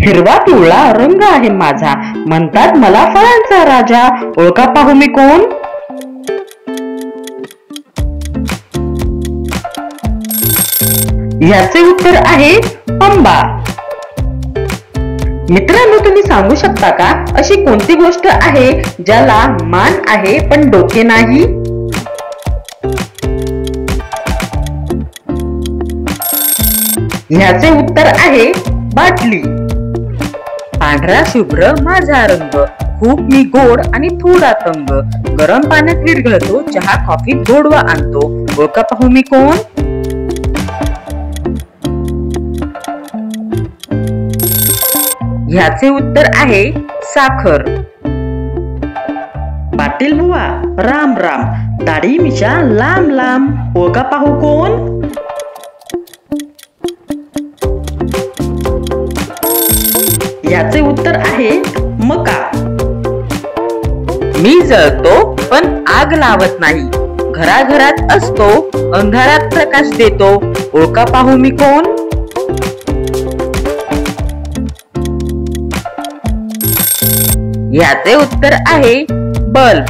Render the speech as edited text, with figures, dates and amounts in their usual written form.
हिरवा पिवळा रंग आहे माझा, म्हणतात मला फळांचा राजा. ओळखा पाहू मी कोण? याचे उत्तर आहे आंबा. मित्रांनो, तुम्ही सांगू शकता का अशी कोणती गोष्ट आहे ज्याला मान आहे पण डोके नाही? ह्याचे उत्तर आहे बाटली. पांढरा शुभ्र माझा रंग, खूप मी गोड आणि थोडा तंग. गरम पाण्यात विरघळतो, चहा कॉफीत गोडवा आणतो. ओळखा पाहू मी कोण? ह्याचे उत्तर आहे साखर. पाटील बुवा राम राम, दाढी मिशा लांब लांब. ओळखा पाहू कोण? याचे उत्तर आहे मका. मी जळतो पण आग लावत नाही, घराघरात असतो, अंधारात प्रकाश देतो. ओळखा पाहू मी कोण? याचे उत्तर आहे बल्ब.